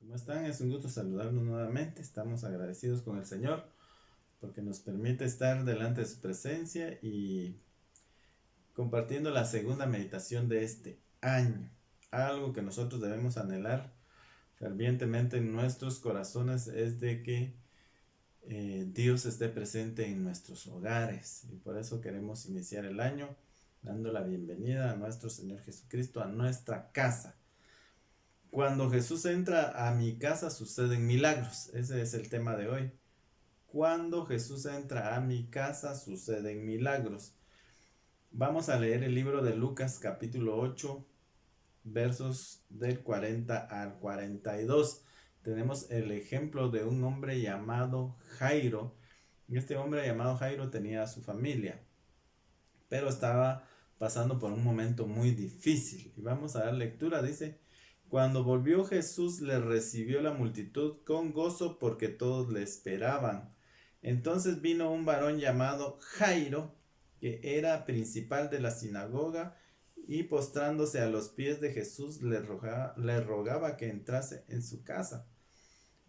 ¿Cómo están? Es un gusto saludarnos nuevamente. Estamos agradecidos con el Señor porque nos permite estar delante de su presencia y compartiendo la segunda meditación de este año. Algo que nosotros debemos anhelar fervientemente en nuestros corazones es de que Dios esté presente en nuestros hogares, y por eso queremos iniciar el año dando la bienvenida a nuestro Señor Jesucristo a nuestra casa. Cuando Jesús entra a mi casa suceden milagros. Ese es el tema de hoy. Cuando Jesús entra a mi casa suceden milagros. Vamos a leer el libro de Lucas capítulo 8, versos del 40 al 42. Tenemos el ejemplo de un hombre llamado Jairo. Este hombre llamado Jairo tenía a su familia, pero estaba pasando por un momento muy difícil. Y vamos a dar lectura. Dice: cuando volvió Jesús, le recibió la multitud con gozo porque todos le esperaban. Entonces vino un varón llamado Jairo, que era principal de la sinagoga, y postrándose a los pies de Jesús le rogaba que entrase en su casa,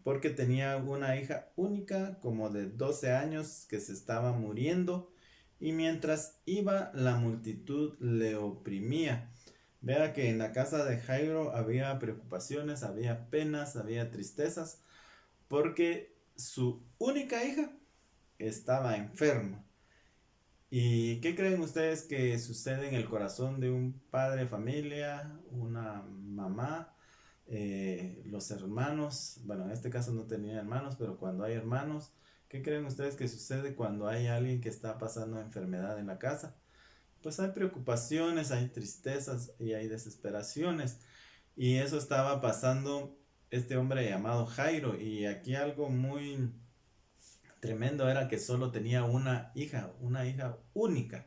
porque tenía una hija única como de 12 años que se estaba muriendo, y mientras iba la multitud le oprimía. Vea que en la casa de Jairo había preocupaciones, había penas, había tristezas, porque su única hija estaba enferma. ¿Y qué creen ustedes que sucede en el corazón de un padre de familia, una mamá, los hermanos? Bueno, en este caso no tenía hermanos, pero cuando hay hermanos, ¿qué creen ustedes que sucede cuando hay alguien que está pasando enfermedad en la casa? Pues hay preocupaciones, hay tristezas y hay desesperaciones. Y eso estaba pasando este hombre llamado Jairo. Y aquí algo muy tremendo era que solo tenía una hija única.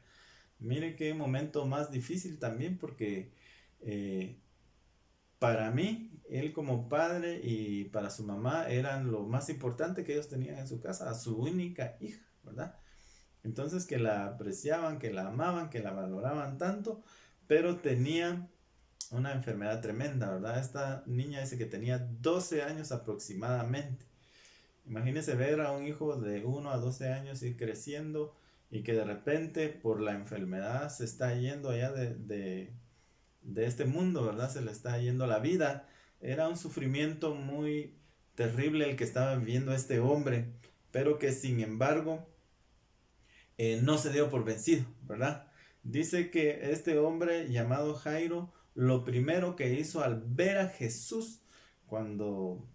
Mire qué momento más difícil también, porque eh, para mí, él como padre y para su mamá eran lo más importante que ellos tenían en su casa, a su única hija, ¿verdad? Entonces, que la apreciaban, que la amaban, que la valoraban tanto, pero tenía una enfermedad tremenda, ¿verdad? Esta niña dice que tenía 12 años aproximadamente. Imagínese ver a un hijo de 1 a 12 años ir creciendo y que de repente por la enfermedad se está yendo allá de este mundo, ¿verdad? Se le está yendo la vida. Era un sufrimiento muy terrible el que estaba viviendo este hombre, pero que sin embargo no se dio por vencido, ¿verdad? Dice que este hombre llamado Jairo, lo primero que hizo al ver a Jesús, cuando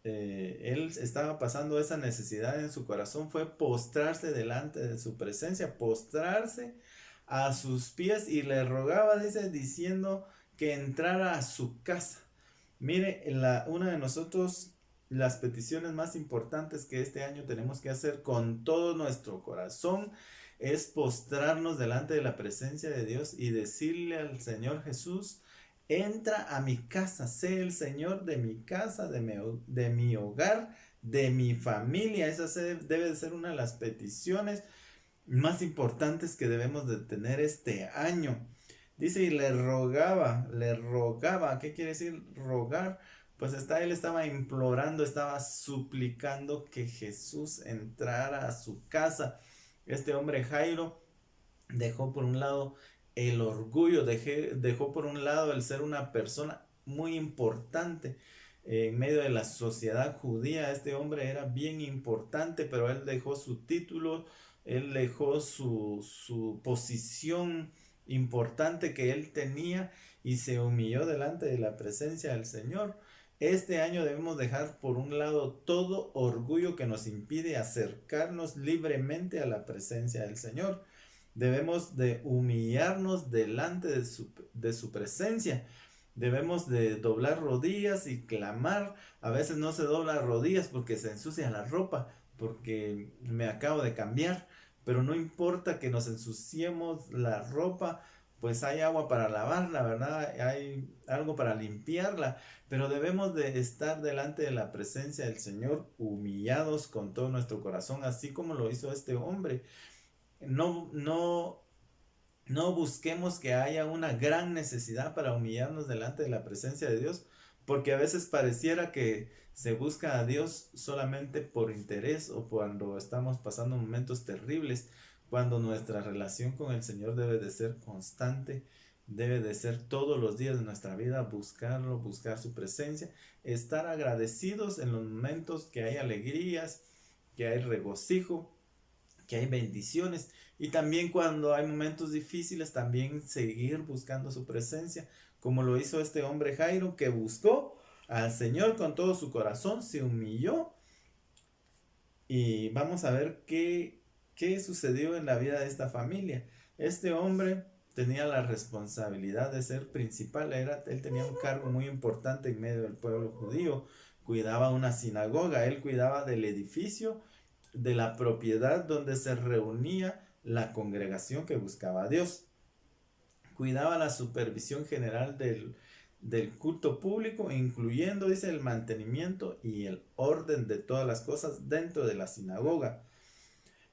él estaba pasando esa necesidad en su corazón, fue postrarse delante de su presencia, postrarse a sus pies, y le rogaba, dice, diciendo que entrara a su casa. Mire, una de nosotros, las peticiones más importantes que este año tenemos que hacer con todo nuestro corazón es postrarnos delante de la presencia de Dios y decirle al Señor Jesús: entra a mi casa, sé el Señor de mi casa, de mi hogar, de mi familia. Esa debe de ser una de las peticiones más importantes que debemos de tener este año. Dice, y le rogaba, ¿qué quiere decir rogar? Pues él estaba implorando, estaba suplicando que Jesús entrara a su casa. Este hombre Jairo dejó por un lado el orgullo, dejó por un lado el ser una persona muy importante en medio de la sociedad judía. Este hombre era bien importante, pero él dejó su título, él dejó su posición importante que él tenía y se humilló delante de la presencia del Señor. Este año debemos dejar por un lado todo orgullo que nos impide acercarnos libremente a la presencia del Señor. Debemos de humillarnos delante de su presencia. Debemos de doblar rodillas y clamar. A veces no se dobla rodillas porque se ensucia la ropa, porque me acabo de cambiar. Pero no importa que nos ensuciemos la ropa, pues hay agua para lavarla, ¿verdad? Hay algo para limpiarla. Pero debemos de estar delante de la presencia del Señor humillados con todo nuestro corazón, así como lo hizo este hombre. No, no, no busquemos que haya una gran necesidad para humillarnos delante de la presencia de Dios, porque a veces pareciera que se busca a Dios solamente por interés o cuando estamos pasando momentos terribles, cuando nuestra relación con el Señor debe de ser constante, debe de ser todos los días de nuestra vida, buscarlo, buscar su presencia, estar agradecidos en los momentos que hay alegrías, que hay regocijo, que hay bendiciones, y también cuando hay momentos difíciles también seguir buscando su presencia, como lo hizo este hombre Jairo, que buscó al Señor con todo su corazón, se humilló. Y vamos a ver qué sucedió en la vida de esta familia. Este hombre tenía la responsabilidad de ser principal, él tenía un cargo muy importante en medio del pueblo judío, cuidaba una sinagoga, él cuidaba del edificio, de la propiedad donde se reunía la congregación que buscaba a Dios, cuidaba la supervisión general del culto público, incluyendo, dice, el mantenimiento y el orden de todas las cosas dentro de la sinagoga.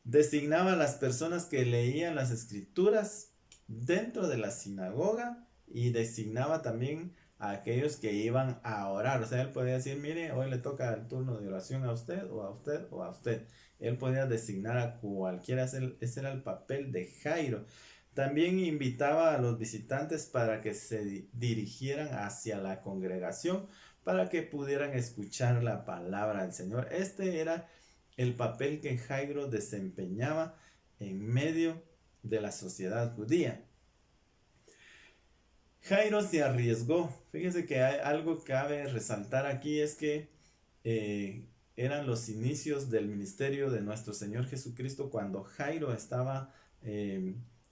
Designaba a las personas que leían las escrituras dentro de la sinagoga y designaba también a aquellos que iban a orar. O sea, él podía decir, mire, hoy le toca el turno de oración a usted o a usted o a usted. Él podía designar a cualquiera, ese era el papel de Jairo. También invitaba a los visitantes para que se dirigieran hacia la congregación, para que pudieran escuchar la palabra del Señor. Este era el papel que Jairo desempeñaba en medio de la sociedad judía. Jairo se arriesgó. Fíjense que hay algo que cabe resaltar aquí, es que eran los inicios del ministerio de nuestro Señor Jesucristo cuando Jairo estaba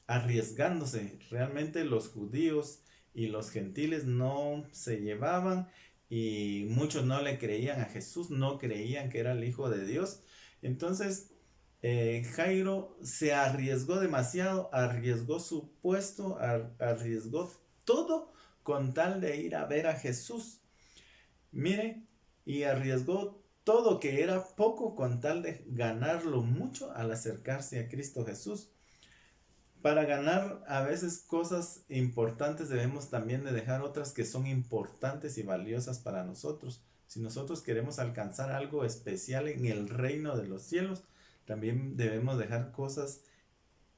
arriesgándose. Realmente los judíos y los gentiles no se llevaban y muchos no le creían a Jesús, no creían que era el Hijo de Dios. Entonces Jairo se arriesgó demasiado, arriesgó su puesto, arriesgó todo con tal de ir a ver a Jesús. Mire, y arriesgó todo que era poco con tal de ganarlo mucho al acercarse a Cristo Jesús. Para ganar a veces cosas importantes debemos también de dejar otras que son importantes y valiosas para nosotros. Si nosotros queremos alcanzar algo especial en el reino de los cielos, también debemos dejar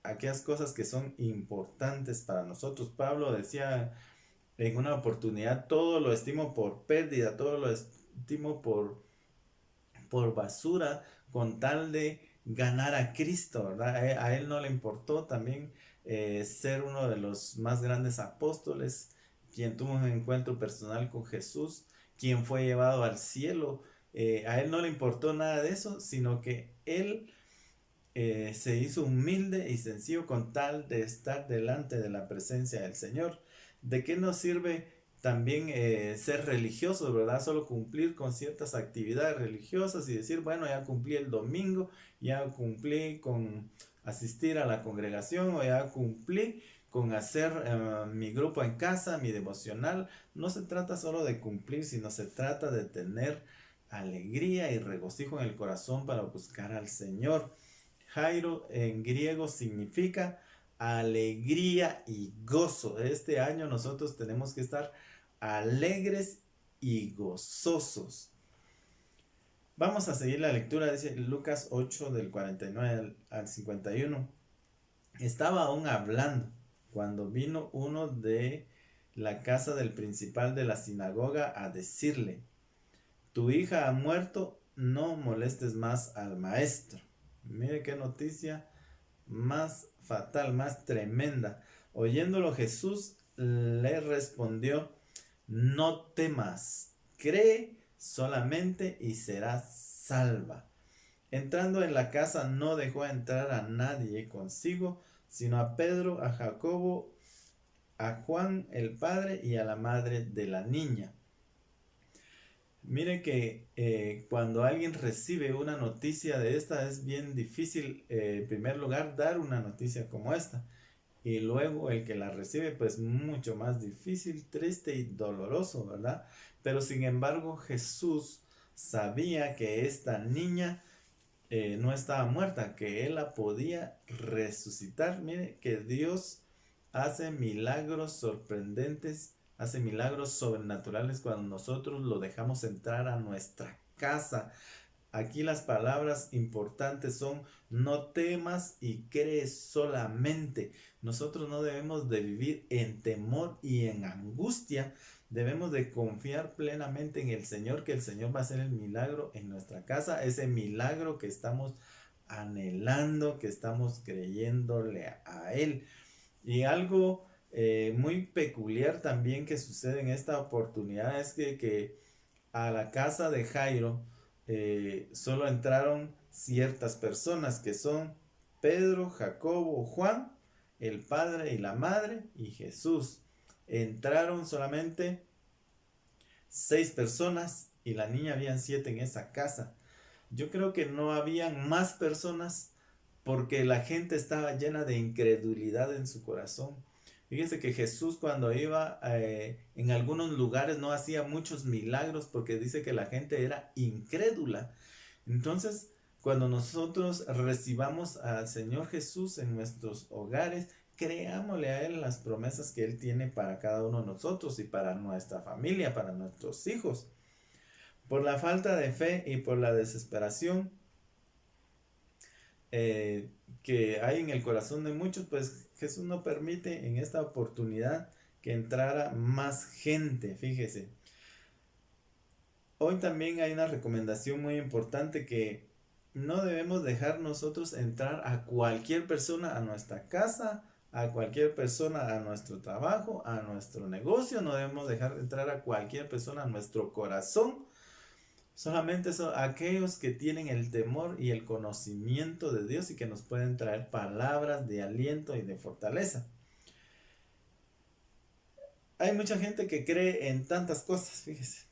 aquellas cosas que son importantes para nosotros. Pablo decía en una oportunidad, todo lo estimo por pérdida, todo lo estimo por basura, con tal de ganar a Cristo, ¿verdad? A él no le importó también ser uno de los más grandes apóstoles, quien tuvo un encuentro personal con Jesús, quien fue llevado al cielo. A él no le importó nada de eso, sino que él se hizo humilde y sencillo con tal de estar delante de la presencia del Señor. ¿De qué nos sirve también ser religiosos, verdad? Solo cumplir con ciertas actividades religiosas y decir, bueno, ya cumplí el domingo, ya cumplí con asistir a la congregación o ya cumplí con hacer mi grupo en casa, mi devocional. No se trata solo de cumplir, sino se trata de tener alegría y regocijo en el corazón para buscar al Señor. Jairo en griego significa alegría y gozo. Este año nosotros tenemos que estar alegres y gozosos. Vamos a seguir la lectura, dice Lucas 8 del 49 al 51. Estaba aún hablando cuando vino uno de la casa del principal de la sinagoga a decirle, tu hija ha muerto, no molestes más al maestro. Mire qué noticia más fatal, más tremenda. Oyéndolo Jesús le respondió, no temas, cree solamente y serás salva. Entrando en la casa no dejó entrar a nadie consigo, sino a Pedro, a Jacobo, a Juan el padre y a la madre de la niña. Mire que cuando alguien recibe una noticia de esta es bien difícil, en primer lugar, dar una noticia como esta. Y luego el que la recibe, pues mucho más difícil, triste y doloroso, ¿verdad? Pero sin embargo Jesús sabía que esta niña no estaba muerta, que él la podía resucitar. Mire que Dios hace milagros sorprendentes hace milagros sobrenaturales cuando nosotros lo dejamos entrar a nuestra casa. Aquí las palabras importantes son: no temas y cree solamente. Nosotros no debemos de vivir en temor y en angustia. Debemos de confiar plenamente en el Señor, que el Señor va a hacer el milagro en nuestra casa. Ese milagro que estamos anhelando, que estamos creyéndole a Él. Y algo muy peculiar también que sucede en esta oportunidad es que a la casa de Jairo solo entraron ciertas personas, que son Pedro, Jacobo, Juan, el padre y la madre, y Jesús. Entraron solamente 6 personas y la niña habían 7 en esa casa. Yo creo que no habían más personas porque la gente estaba llena de incredulidad en su corazón. Fíjense que Jesús, cuando iba en algunos lugares, no hacía muchos milagros porque dice que la gente era incrédula. Entonces, cuando nosotros recibamos al Señor Jesús en nuestros hogares, creámosle a Él las promesas que Él tiene para cada uno de nosotros y para nuestra familia, para nuestros hijos. Por la falta de fe y por la desesperación que hay en el corazón de muchos, pues Jesús no permite en esta oportunidad que entrara más gente. Fíjese, hoy también hay una recomendación muy importante, que no debemos dejar nosotros entrar a cualquier persona a nuestra casa, a cualquier persona a nuestro trabajo, a nuestro negocio. No debemos dejar entrar a cualquier persona a nuestro corazón. Solamente son aquellos que tienen el temor y el conocimiento de Dios y que nos pueden traer palabras de aliento y de fortaleza. Hay mucha gente que cree en tantas cosas, fíjese.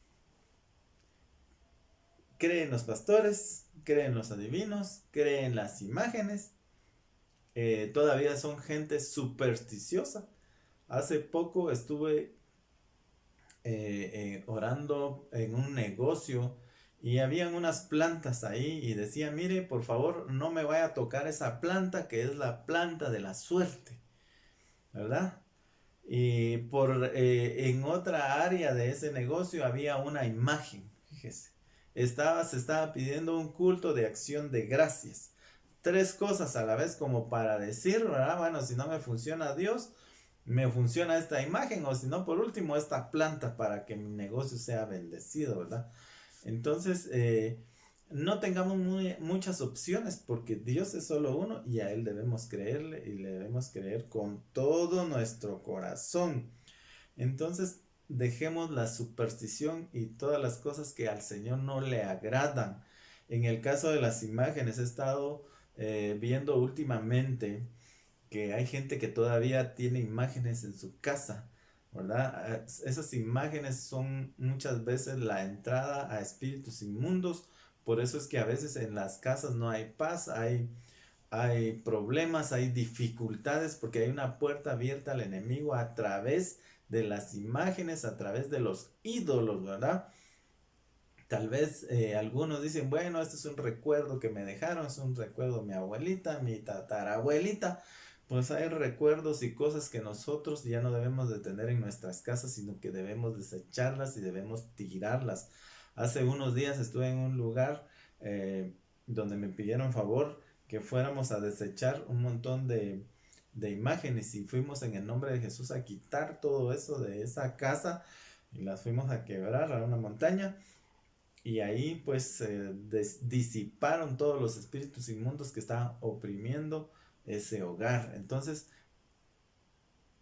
Cree en los pastores, cree en los adivinos, cree en las imágenes. Todavía son gente supersticiosa. Hace poco estuve orando en un negocio y habían unas plantas ahí y decía: mire, por favor, no me vaya a tocar esa planta, que es la planta de la suerte, ¿verdad? Y en otra área de ese negocio había una imagen, fíjese. Se estaba pidiendo un culto de acción de gracias. 3 cosas a la vez, como para decir, ¿verdad? Bueno, si no me funciona Dios, me funciona esta imagen, o si no, por último, esta planta, para que mi negocio sea bendecido, ¿verdad? Entonces, no tengamos muchas opciones, porque Dios es solo uno y a Él debemos creerle, y le debemos creer con todo nuestro corazón. Entonces, dejemos la superstición y todas las cosas que al Señor no le agradan. En el caso de las imágenes, he estado viendo últimamente que hay gente que todavía tiene imágenes en su casa, ¿verdad? Esas imágenes son muchas veces la entrada a espíritus inmundos. Por eso es que a veces en las casas no hay paz, hay problemas, hay dificultades, porque hay una puerta abierta al enemigo a través de las imágenes, a través de los ídolos, ¿verdad? Tal vez algunos dicen: bueno, este es un recuerdo que me dejaron, es un recuerdo de mi abuelita, mi tatarabuelita. Pues hay recuerdos y cosas que nosotros ya no debemos de tener en nuestras casas, sino que debemos desecharlas y debemos tirarlas. Hace unos días estuve en un lugar donde me pidieron favor que fuéramos a desechar un montón de imágenes, y fuimos en el nombre de Jesús a quitar todo eso de esa casa y las fuimos a quebrar a una montaña. Y ahí pues disiparon todos los espíritus inmundos que estaban oprimiendo ese hogar. Entonces,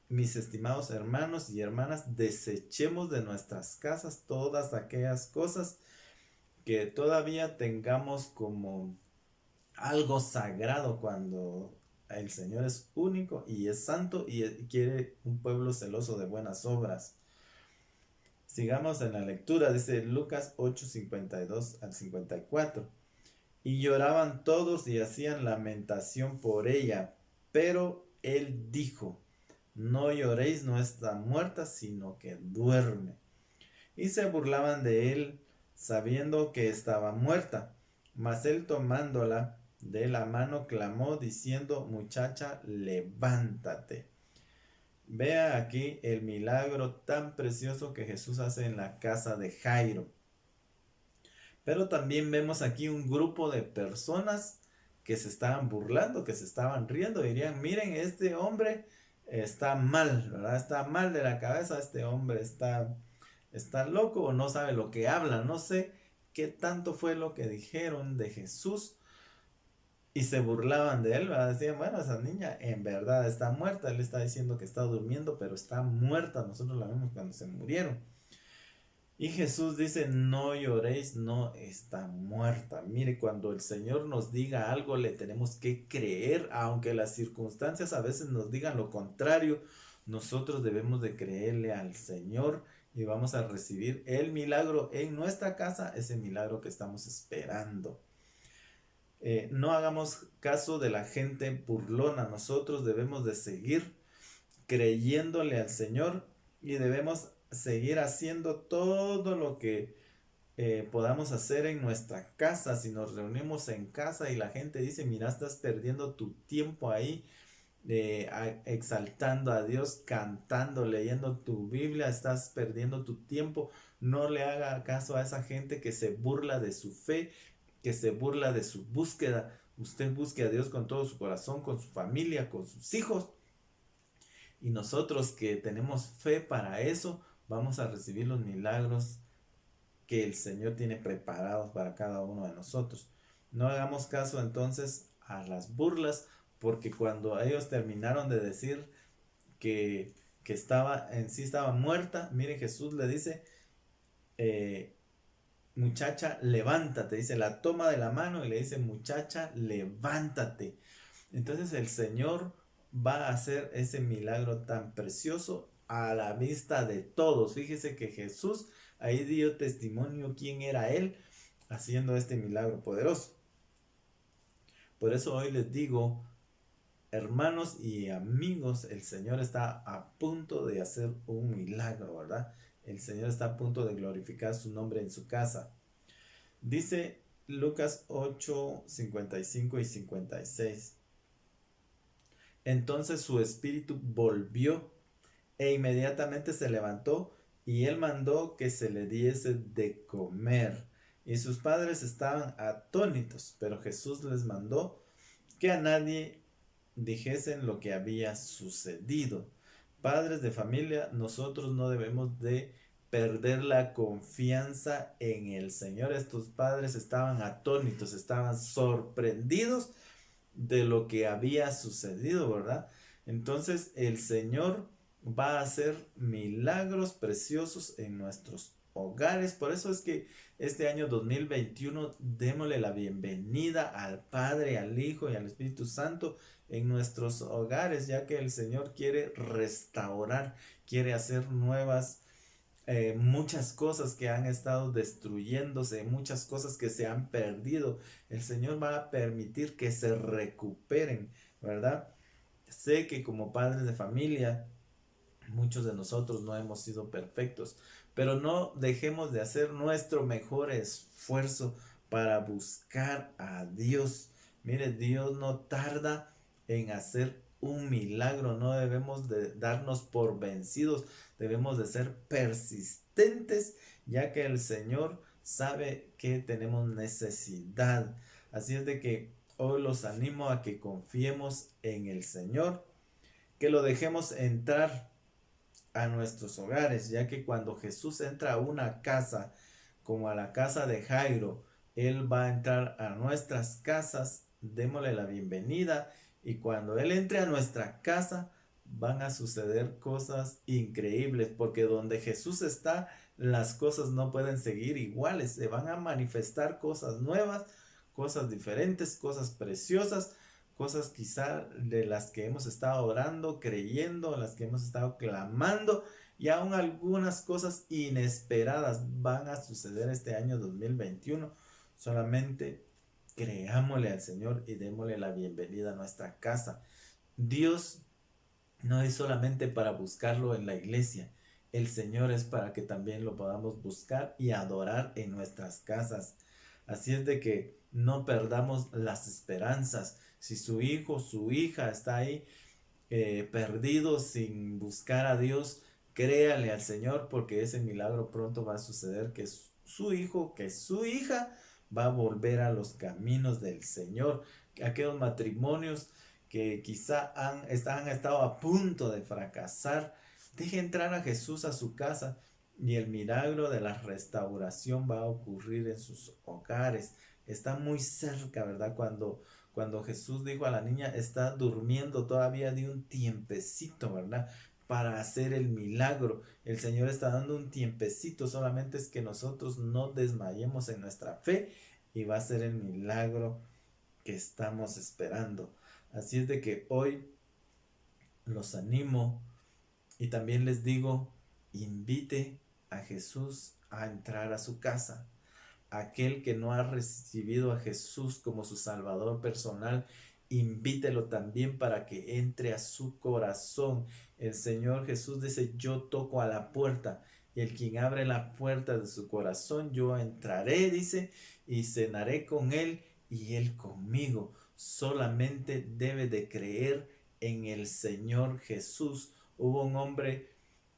mis estimados hermanos y hermanas, desechemos de nuestras casas todas aquellas cosas que todavía tengamos como algo sagrado, cuando el Señor es único y es santo y quiere un pueblo celoso de buenas obras. Sigamos en la lectura. Dice Lucas 8:52 al 54. Y lloraban todos y hacían lamentación por ella. Pero él dijo: no lloréis, no está muerta, sino que duerme. Y se burlaban de él, sabiendo que estaba muerta. Mas él, tomándola de la mano, clamó diciendo: muchacha, levántate. Vea aquí el milagro tan precioso que Jesús hace en la casa de Jairo. Pero también vemos aquí un grupo de personas que se estaban burlando, que se estaban riendo. Dirían, miren, este hombre está mal, ¿verdad? Está mal de la cabeza, este hombre está loco o no sabe lo que habla. No sé qué tanto fue lo que dijeron de Jesús y se burlaban de él, ¿verdad? Decían, bueno, esa niña en verdad está muerta. Él está diciendo que está durmiendo, pero está muerta. Nosotros la vemos cuando se murieron. Y Jesús dice, no lloréis, no está muerta. Mire, cuando el Señor nos diga algo, le tenemos que creer, aunque las circunstancias a veces nos digan lo contrario. Nosotros debemos de creerle al Señor y vamos a recibir el milagro en nuestra casa, ese milagro que estamos esperando. No hagamos caso de la gente burlona. Nosotros debemos de seguir creyéndole al Señor y debemos seguir haciendo todo lo que podamos hacer en nuestra casa. Si nos reunimos en casa y la gente dice, mira, estás perdiendo tu tiempo ahí, exaltando a Dios, cantando, leyendo tu Biblia, estás perdiendo tu tiempo. No le haga caso a esa gente que se burla de su fe, que se burla de su búsqueda. Usted busque a Dios con todo su corazón, con su familia, con sus hijos. Y nosotros que tenemos fe para eso, vamos a recibir los milagros que el Señor tiene preparados para cada uno de nosotros. No hagamos caso entonces a las burlas, porque cuando ellos terminaron de decir que estaba en sí estaba muerta, mire, Jesús le dice, muchacha, levántate, dice, la toma de la mano y le dice, muchacha, levántate. Entonces el Señor va a hacer ese milagro tan precioso a la vista de todos. Fíjese que Jesús ahí dio testimonio quién era Él haciendo este milagro poderoso. Por eso hoy les digo, hermanos y amigos, el Señor está a punto de hacer un milagro, ¿verdad? El Señor está a punto de glorificar su nombre en su casa. Dice Lucas 8, 55 y 56. Entonces su espíritu volvió e inmediatamente se levantó y él mandó que se le diese de comer. Y sus padres estaban atónitos, pero Jesús les mandó que a nadie dijesen lo que había sucedido. Padres de familia, nosotros no debemos de perder la confianza en el Señor. Estos padres estaban atónitos, estaban sorprendidos de lo que había sucedido, ¿verdad? Entonces el Señor va a hacer milagros preciosos en nuestros hogares. Por eso es que este año 2021 démosle la bienvenida al Padre, al Hijo y al Espíritu Santo en nuestros hogares, ya que el Señor quiere restaurar, quiere hacer nuevas muchas cosas que han estado destruyéndose, muchas cosas que se han perdido. El Señor va a permitir que se recuperen, ¿verdad? Sé que como padres de familia, muchos de nosotros no hemos sido perfectos, pero no dejemos de hacer nuestro mejor esfuerzo para buscar a Dios. Mire, Dios no tarda en hacer un milagro, no debemos de darnos por vencidos, debemos de ser persistentes, ya que el Señor sabe que tenemos necesidad. Así es de que hoy los animo a que confiemos en el Señor, que lo dejemos entrar a nuestros hogares, ya que cuando Jesús entra a una casa, como a la casa de Jairo, Él va a entrar a nuestras casas, démosle la bienvenida, y cuando Él entre a nuestra casa, van a suceder cosas increíbles, porque donde Jesús está, las cosas no pueden seguir iguales, se van a manifestar cosas nuevas, cosas diferentes, cosas preciosas, cosas quizá de las que hemos estado orando, creyendo, las que hemos estado clamando, y aún algunas cosas inesperadas van a suceder este año 2021. Solamente creámosle al Señor y démosle la bienvenida a nuestra casa. Dios no es solamente para buscarlo en la iglesia, el Señor es para que también lo podamos buscar y adorar en nuestras casas. Así es de que no perdamos las esperanzas. Si su hijo, su hija está ahí perdido sin buscar a Dios, créale al Señor, porque ese milagro pronto va a suceder, que su hijo, que su hija va a volver a los caminos del Señor. Aquellos matrimonios que quizá han estado a punto de fracasar, deje entrar a Jesús a su casa y el milagro de la restauración va a ocurrir en sus hogares. Está muy cerca, ¿verdad? Cuando Jesús dijo a la niña, está durmiendo todavía de un tiempecito, ¿verdad? Para hacer el milagro. El Señor está dando un tiempecito, solamente es que nosotros no desmayemos en nuestra fe y va a ser el milagro que estamos esperando. Así es de que hoy los animo y también les digo, invite a Jesús a entrar a su casa. Aquel que no ha recibido a Jesús como su Salvador personal, invítelo también para que entre a su corazón. El Señor Jesús dice, yo toco a la puerta, y el quien abre la puerta de su corazón, yo entraré, dice, y cenaré con él y él conmigo. Solamente debe de creer en el Señor Jesús. Hubo un hombre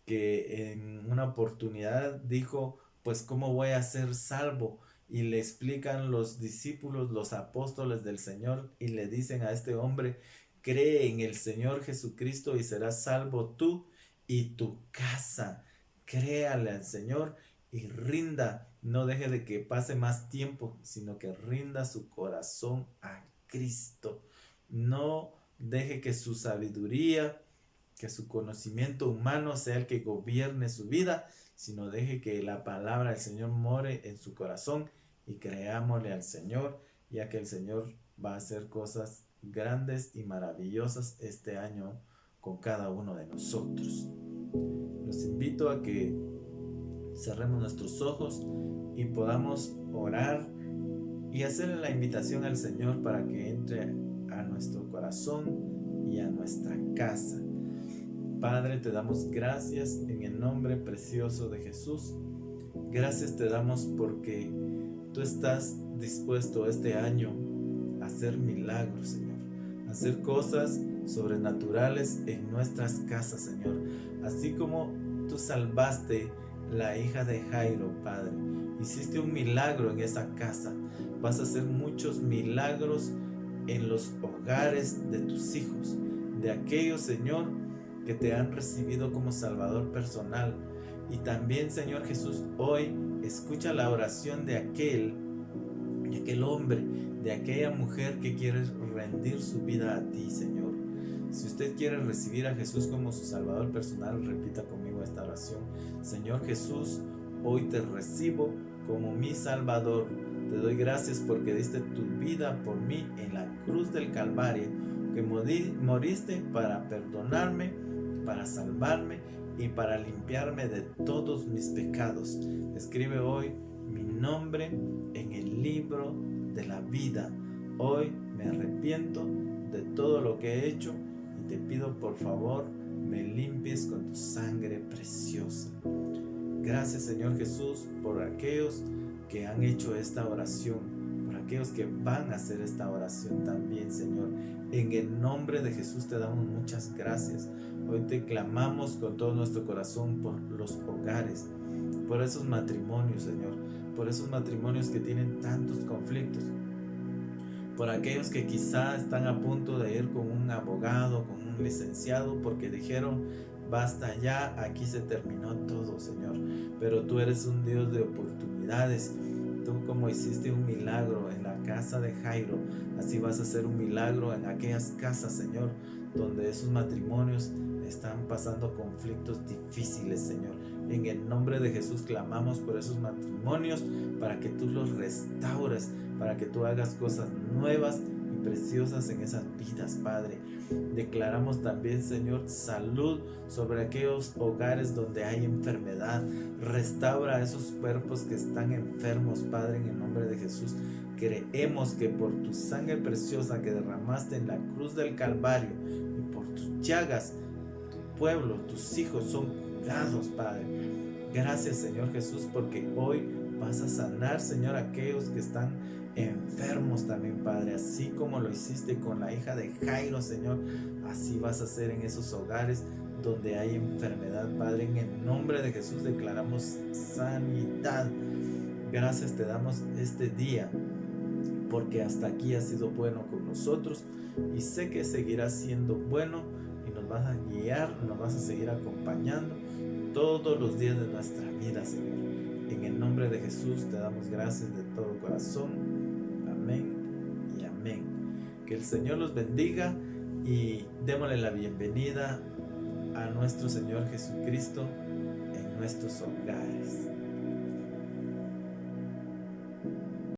que en una oportunidad dijo, pues ¿cómo voy a ser salvo? Y le explican los discípulos, los apóstoles del Señor, y le dicen a este hombre, cree en el Señor Jesucristo y serás salvo tú y tu casa. Créale al Señor y rinda, no deje de que pase más tiempo, sino que rinda su corazón a Cristo. No deje que su sabiduría, que su conocimiento humano sea el que gobierne su vida, sino deje que la palabra del Señor more en su corazón y creámosle al Señor, ya que el Señor va a hacer cosas grandes y maravillosas este año con cada uno de nosotros. Los invito a que cerremos nuestros ojos y podamos orar y hacerle la invitación al Señor para que entre a nuestro corazón y a nuestra casa. Padre, te damos gracias en el nombre precioso de Jesús. Gracias te damos porque tú estás dispuesto este año a hacer milagros, Señor. A hacer cosas sobrenaturales en nuestras casas, Señor. Así como tú salvaste la hija de Jairo, Padre. Hiciste un milagro en esa casa. Vas a hacer muchos milagros en los hogares de tus hijos. De aquellos, Señor, que te han recibido como Salvador personal. Y también, Señor Jesús, hoy escucha la oración de aquel hombre, de aquella mujer que quiere rendir su vida a ti, Señor. Si usted quiere recibir a Jesús como su Salvador personal, repita conmigo esta oración. Señor Jesús, hoy te recibo como mi Salvador. Te doy gracias porque diste tu vida por mí en la cruz del Calvario, que moriste para perdonarme, para salvarme y para limpiarme de todos mis pecados. Escribe hoy mi nombre en el libro de la vida. Hoy me arrepiento de todo lo que he hecho y te pido por favor me limpies con tu sangre preciosa. Gracias, Señor Jesús, por aquellos que han hecho esta oración, por aquellos que van a hacer esta oración también, Señor. En el nombre de Jesús te damos muchas gracias. Hoy te clamamos con todo nuestro corazón por los hogares, por esos matrimonios, Señor, por esos matrimonios que tienen tantos conflictos, por aquellos que quizá están a punto de ir con un abogado, con un licenciado, porque dijeron, basta ya, aquí se terminó todo, Señor. Pero tú eres un Dios de oportunidades. Tú, como hiciste un milagro en la casa de Jairo, así vas a hacer un milagro en aquellas casas, Señor, donde esos matrimonios están pasando conflictos difíciles, Señor. En el nombre de Jesús clamamos por esos matrimonios para que tú los restaures, para que tú hagas cosas nuevas y preciosas en esas vidas, Padre. Declaramos también, Señor, salud sobre aquellos hogares donde hay enfermedad. Restaura esos cuerpos que están enfermos, Padre, en el nombre de Jesús. Creemos que por tu sangre preciosa que derramaste en la cruz del Calvario y por tus llagas, tu pueblo, tus hijos son curados, Padre. Gracias, Señor Jesús, porque hoy Vas a sanar, Señor, a aquellos que están enfermos también, Padre, así como lo hiciste con la hija de Jairo, Señor, así vas a hacer en esos hogares donde hay enfermedad, Padre. En el nombre de Jesús declaramos sanidad. Gracias te damos este día, porque hasta aquí has sido bueno con nosotros y sé que seguirás siendo bueno y nos vas a guiar, nos vas a seguir acompañando todos los días de nuestra vida, Señor. En el nombre de Jesús te damos gracias de todo corazón. Amén y amén. Que el Señor los bendiga y démosle la bienvenida a nuestro Señor Jesucristo en nuestros hogares.